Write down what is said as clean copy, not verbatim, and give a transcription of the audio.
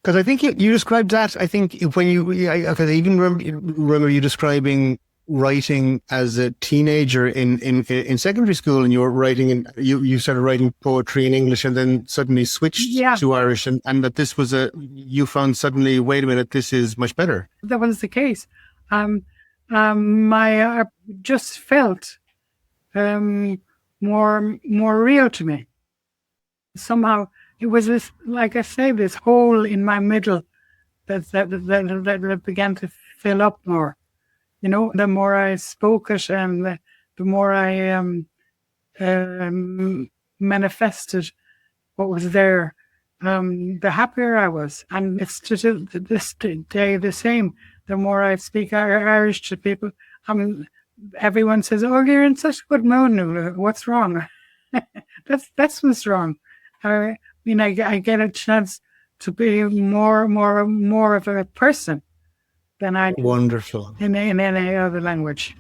Because I think you described that. I think when because I even remember you describing writing as a teenager in secondary school, and you were writing and you started writing poetry in English, and then suddenly switched Yeah, to Irish, and that this was you found suddenly, wait a minute, this is much better. that was the case. My just felt more real to me. Somehow it was this, like I say, this hole in my middle that began to fill up more. You know, the more I spoke it, and the more I manifested what was there, the happier I was. And it's to this day the same. The more I speak Irish to people, everyone says, "Oh, you're in such a good mood, Nuala. What's wrong?" That's what's wrong. I mean, I get a chance to be more of a person than I do Wonderful. in any other language.